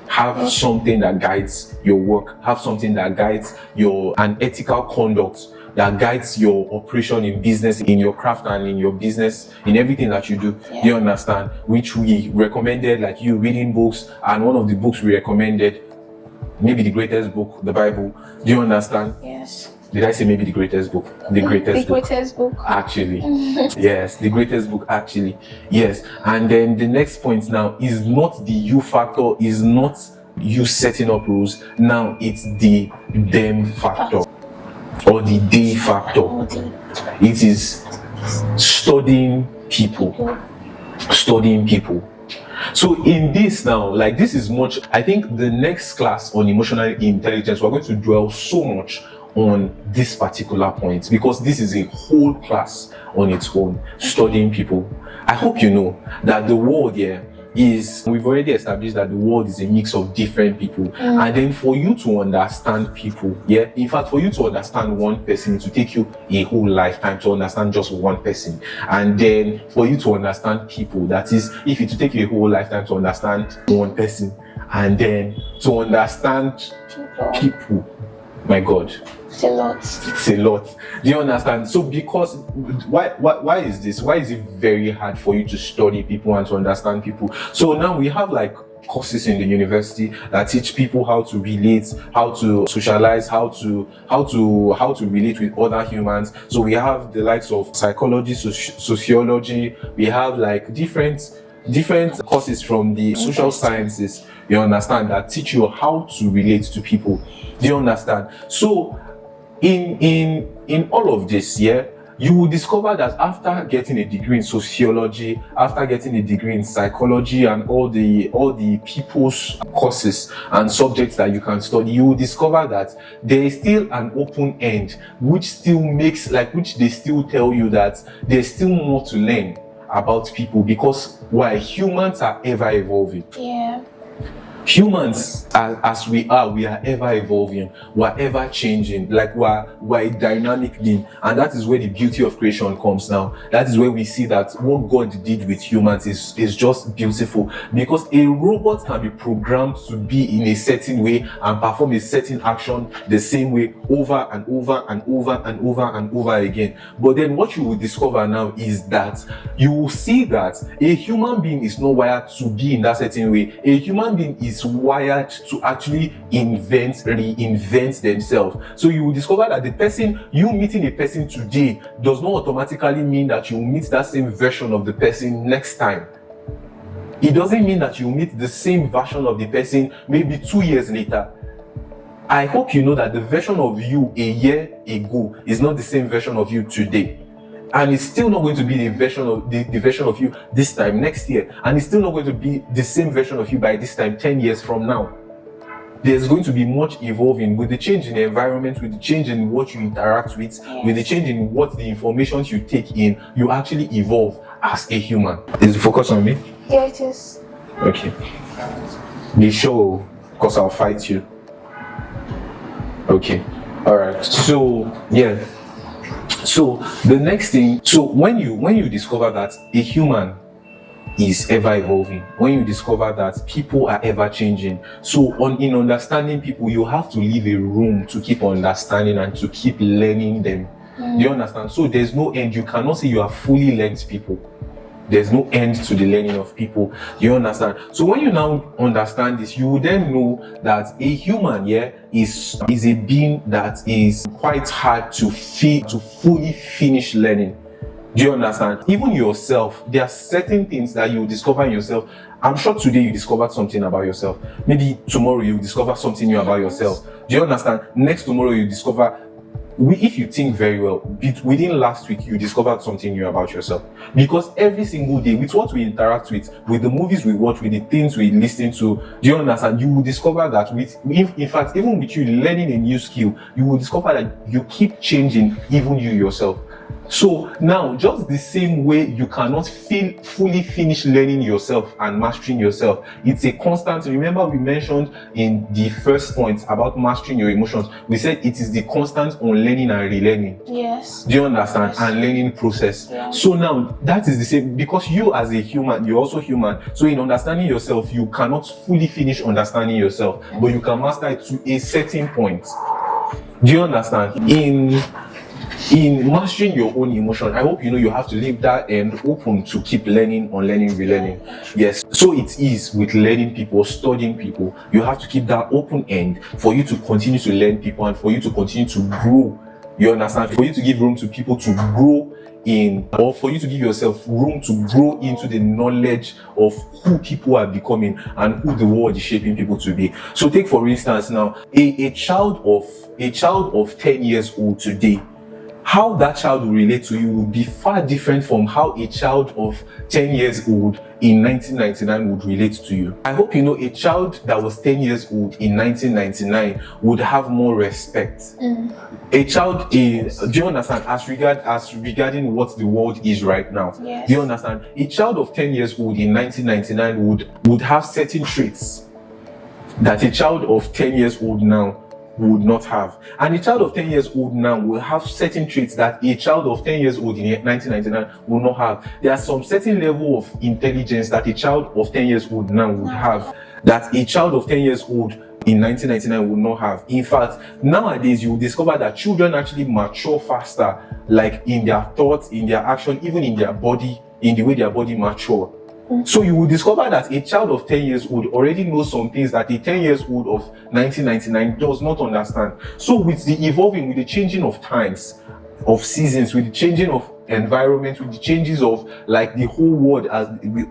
S1: Have something that guides your work. Have something that guides an ethical conduct that guides your operation in business, in your craft and in your business, in everything that you do. Do you understand? Which we recommended, like you reading books, and one of the books we recommended, maybe the greatest book, the Bible. Do you understand?
S2: Yes.
S1: Did I say maybe the greatest book? The greatest book. Actually. Yes, the greatest book actually. Yes. And then the next point now is not the you factor, is not you setting up rules. Now it's the them factor or the they factor. It is studying people. Studying people. So in this now, like this is much, I think the next class on emotional intelligence, we're going to dwell so much on this particular point, because this is a whole class on its own, studying people. I hope you know that the world here is, we've already established that the world is a mix of different people, and then for you to understand people, in fact for you to understand one person, it will take you a whole lifetime to understand just one person. And then for you to understand people, that is, if it will take you a whole lifetime to understand one person, and then to understand people, my God,
S2: it's a lot.
S1: It's a lot. Do you understand? So because why is this? Why is it very hard for you to study people and to understand people? So now we have like courses in the university that teach people how to relate, how to socialize, how to relate with other humans. So we have the likes of psychology, sociology. We have like different courses from the social sciences, you understand, that teach you how to relate to people. Do you understand? So in all of this, you will discover that after getting a degree in sociology, after getting a degree in psychology and all the people's courses and subjects that you can study, you will discover that there is still an open end, which they still tell you that there's still more to learn about people, because why? Humans are ever evolving. Humans, as we are ever evolving, we're ever changing, like we're a dynamic being, and that is where the beauty of creation comes now. That is where we see that what God did with humans is just beautiful, because a robot can be programmed to be in a certain way and perform a certain action the same way over and over and over and over and over again. But then what you will discover now is that you will see that a human being is not wired to be in that certain way. A human being is wired to actually reinvent themselves. So you will discover that you meeting a person today does not automatically mean that you will meet that same version of the person next time. It doesn't mean that you will meet the same version of the person maybe 2 years later. I hope you know that the version of you a year ago is not the same version of you today. And it's still not going to be the version of you this time next year, and it's still not going to be the same version of you by this time 10 years from now. There's going to be much evolving with the change in the environment, with the change in what you interact with, with the change in what the information you take in. You actually evolve as a human. Is the focus on me?
S2: Yeah, it is.
S1: Okay. Be sure, because I'll fight you. Okay. All right. So So the next thing, so when you discover that a human is ever evolving, when you discover that people are ever changing, so in understanding people, you have to leave a room to keep understanding and to keep learning them. Do you understand? So there's no end. You cannot say you are fully learned people. There's no end to the learning of people. You understand? So when you now understand this, you will then know that a human is a being that is quite hard to fully finish learning. Do you understand? Even yourself, there are certain things that you discover in yourself. I'm sure today you discovered something about yourself. Maybe tomorrow you discover something new about yourself. Do you understand? Next tomorrow you discover, if you think very well, within last week you discovered something new about yourself. Because every single day, with what we interact with the movies we watch, with the things we listen to, do you understand? You will discover that in fact, even with you learning a new skill, you will discover that you keep changing, even you yourself. So now, just the same way you cannot fully finish learning yourself and mastering yourself, it's a constant. Remember, we mentioned in the first point about mastering your emotions, we said it is the constant on learning and relearning.
S2: Yes.
S1: Do you understand? Yes. And learning process. Yeah. So now, that is the same, because you as a human, you're also human. So in understanding yourself, you cannot fully finish understanding yourself, but you can master it to a certain point. Do you understand? In mastering your own emotion, I hope you know you have to leave that end open to keep learning, unlearning, relearning. Yes. So it is with learning people, studying people. You have to keep that open end for you to continue to learn people and for you to continue to grow. You understand? For you to give room to people to grow in, or for you to give yourself room to grow into the knowledge of who people are becoming and who the world is shaping people to be. So take for instance now, a child of 10 years old today, how that child will relate to you will be far different from how a child of 10 years old in 1999 would relate to you. I hope you know a child that was 10 years old in 1999 would have more respect. A child is, do you understand, as regarding what the world is right now?
S2: Yes.
S1: Do you understand? A child of 10 years old in 1999 would have certain traits that a child of 10 years old now would not have. And a child of 10 years old now will have certain traits that a child of 10 years old in 1999 will not have. There are some certain level of intelligence that a child of 10 years old now would have, that a child of 10 years old in 1999 would not have. In fact, nowadays you will discover that children actually mature faster, like in their thoughts, in their action, even in their body, in the way their body mature. So you will discover that a child of 10 years old already knows some things that a 10 years old of 1999 does not understand. So with the evolving, with the changing of times, of seasons, with the changing of environment, with the changes of like the whole world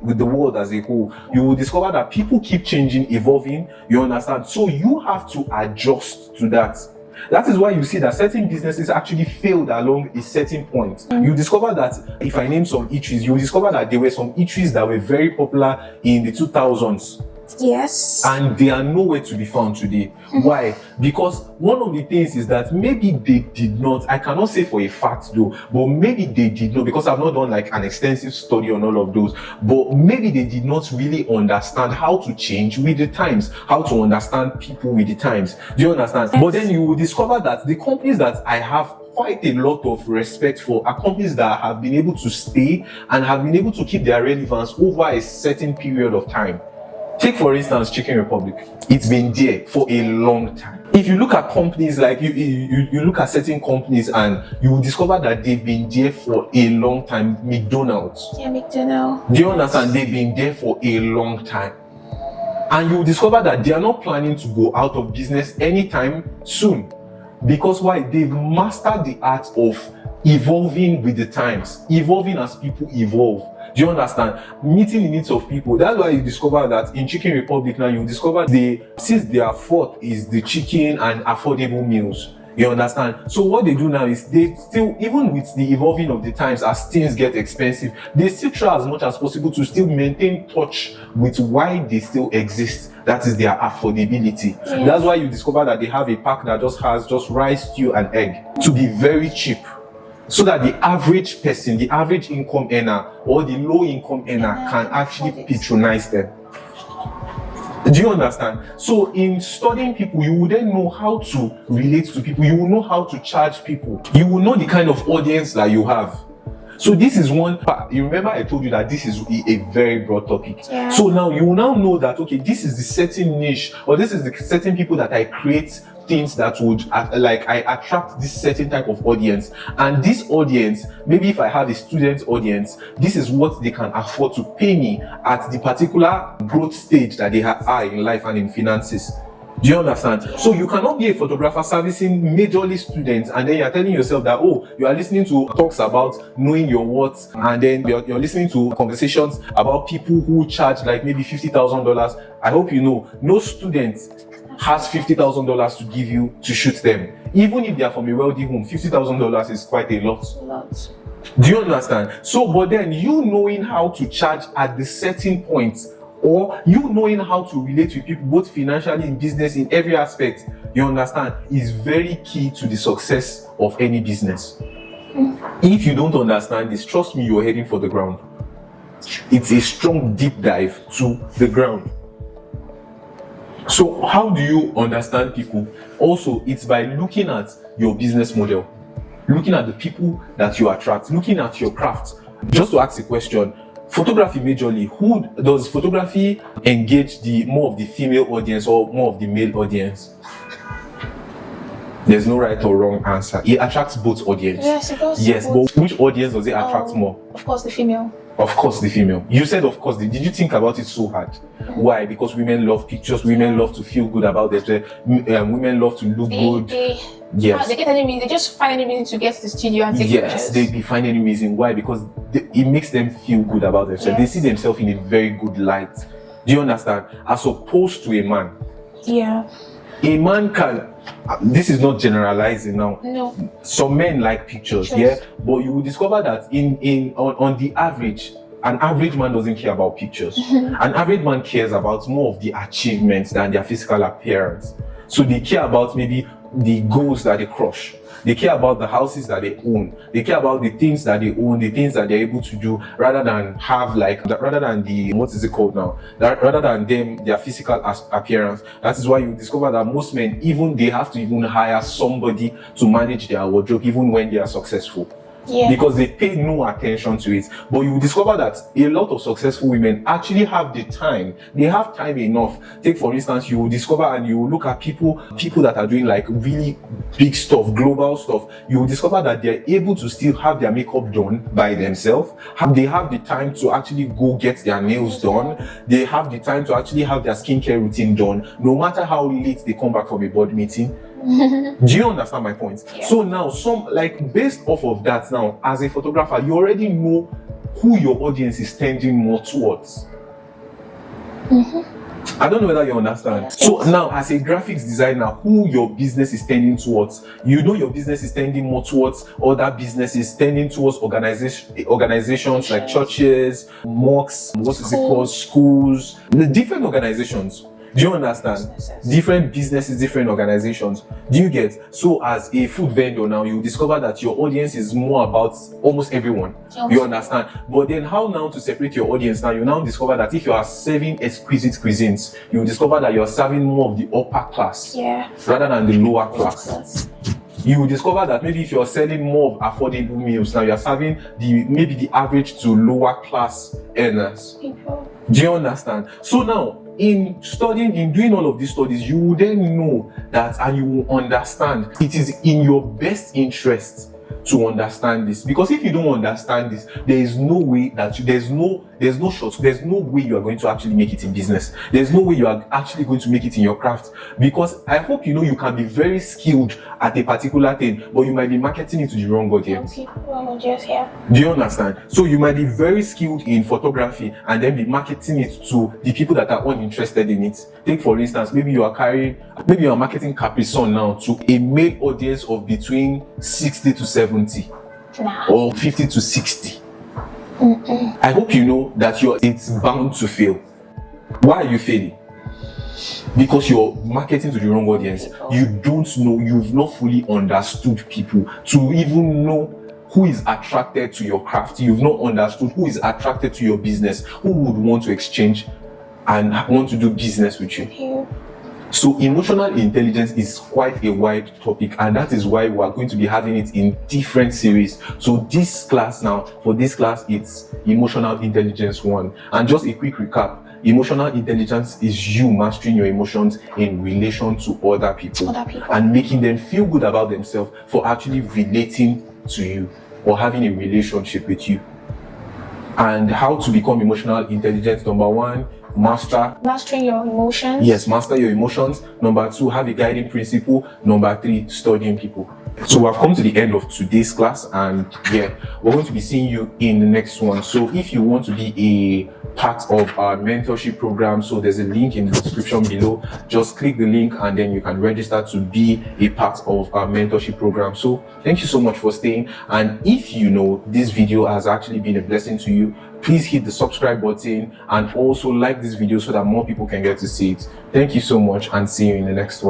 S1: with the world as a whole, you will discover that people keep changing, evolving, you understand? So you have to adjust to that. That is why you see that certain businesses actually failed along a certain point. You discover that, if I name some eateries, you will discover that there were some eateries that were very popular in the 2000s.
S2: Yes.
S1: And they are nowhere to be found today. Why? Because one of the things is that maybe they did not, I cannot say for a fact though, but maybe they did not, because I've not done like an extensive study on all of those, but maybe they did not really understand how to change with the times, how to understand people with the times. Do you understand? Yes. But then you will discover that the companies that I have quite a lot of respect for are companies that have been able to stay and have been able to keep their relevance over a certain period of time. Take for instance Chicken Republic. It's been there for a long time. If you look at companies like you look at certain companies and you will discover that they've been there for a long time. McDonald's. Yeah,
S2: McDonald's.
S1: Do you understand? They've been there for a long time. And you will discover that they are not planning to go out of business anytime soon. Because why? They've mastered the art of evolving with the times, evolving as people evolve. Do you understand? Meeting the needs of people. That's why you discover that in Chicken Republic now, you discover since their forte is the chicken and affordable meals. You understand? So what they do now is they still, even with the evolving of the times as things get expensive, they still try as much as possible to still maintain touch with why they still exist. That is their affordability. Yes. That's why you discover that they have a pack that just has rice, stew and egg to be very cheap. So that the average person, the average income earner or the low income earner can actually patronize them. Do you understand? So in studying people, you will then know how to relate to people. You will know how to charge people. You will know the kind of audience that you have. So this is one part. You remember I told you that this is a very broad topic.
S2: Yeah.
S1: So now you will now know that, okay, this is the certain niche or this is the certain people that I create things that would I attract this certain type of audience, and this audience, maybe if I have a student audience, this is what they can afford to pay me at the particular growth stage that they are in life and in finances. Do you understand? So you cannot be a photographer servicing majorly students and then you're telling yourself that, oh, you are listening to talks about knowing your worth, and then you're listening to conversations about people who charge like maybe $50,000. I hope you know, no student has $50,000 to give you to shoot them. Even if they are from a wealthy home, $50,000 is quite a lot. Do you understand? So, but then you knowing how to charge at the certain point, or you knowing how to relate with people, both financially, in business, in every aspect, you understand, is very key to the success of any business. If you don't understand this, trust me, you're heading for the ground. It's a strong deep dive to the ground. So how do you understand people? Also, it's by looking at your business model, looking at the people that you attract, looking at your craft. Just to ask a question, photography majorly, who does photography engage the more of the female audience or more of the male audience? There's no right or wrong answer. It attracts both audience.
S2: Yes, it does.
S1: Yes, but which audience does it attract more?
S2: Of course, the female.
S1: Of course, the female. You said of course. Did you think about it so hard? Why? Because women love pictures. Women love to feel good about themselves. Women love to look good. Yes.
S2: They get any reason. They just find any reason to get to the studio and take pictures.
S1: Yes, they find any reason. Why? Because it makes them feel good about themselves. They see themselves in a very good light. Do you understand? As opposed to a man.
S2: Yeah.
S1: A man can. This is not generalizing now.
S2: No.
S1: Some men like pictures, yeah, but you will discover that on the average, an average man doesn't care about pictures. An average man cares about more of the achievements than their physical appearance. So they care about maybe the goals that they crush. They care about the houses that they own. They care about the things that they own, the things that they're able to do, rather than what is it called now? Rather than their physical appearance. That is why you discover that most men, they have to even hire somebody to manage their wardrobe, even when they are successful. Yeah. Because they pay no attention to it. But you will discover that a lot of successful women actually have the time. They have time enough. Take for instance, you will discover and you will look at people that are doing like really big stuff, global stuff. You will discover that they're able to still have their makeup done by themselves. They have the time to actually go get their nails done. They have the time to actually have their skincare routine done, no matter how late they come back from a board meeting. Do you understand my point? Yeah. So now, based off of that, now as a photographer, you already know who your audience is tending more towards. I don't know whether you understand. Yeah. So now, as a graphics designer, who your business is tending towards, you know your business is tending more towards other businesses, tending towards organizations like churches, mosques, schools, the different organizations. Do you understand? Different businesses, different organizations. Do you get? So as a food vendor now, you discover that your audience is more about almost everyone. You understand? But then how now to separate your audience now? You now discover that if you are serving exquisite cuisines, you discover that you are serving more of the upper class rather than the lower class. You will discover that maybe if you're selling more of affordable meals, now you're serving maybe the average to lower class earners. People. Do you understand? So now, in doing all of these studies, you will then know that, and you will understand it is in your best interest to understand this. Because if you don't understand this, there is no way that there's no way you are going to actually make it in business. There's no way you are actually going to make it in your craft. Because I hope you know you can be very skilled at a particular thing, but you might be marketing it to the wrong audience. Do you understand? So you might be very skilled in photography and then be marketing it to the people that are uninterested in it. Take for instance, maybe you are marketing Capri Sun now to a male audience of between 60 to 70 or 50 to 60. I hope you know that it's bound to fail. Why are you failing? Because you're marketing to the wrong audience. You don't know, you've not fully understood people to even know who is attracted to your craft. You've not understood who is attracted to your business, who would want to exchange and want to do business with you. So emotional intelligence is quite a wide topic, and that is why we are going to be having it in different series. So for this class, it's emotional intelligence 1. And just a quick recap, emotional intelligence is you mastering your emotions in relation to other people and making them feel good about themselves for actually relating to you or having a relationship with you. And how to become emotional intelligent: number one,
S2: mastering your emotions.
S1: Yes, master your emotions. Number two, have a guiding principle. Number three, studying people. So I've come to the end of today's class, and yeah, we're going to be seeing you in the next one. So if you want to be a part of our mentorship program, so there's a link in the description below. Just click the link and then you can register to be a part of our mentorship program. So thank you so much for staying, and if you know this video has actually been a blessing to you, please hit the subscribe button and also like this video so that more people can get to see it. Thank you so much, and see you in the next one.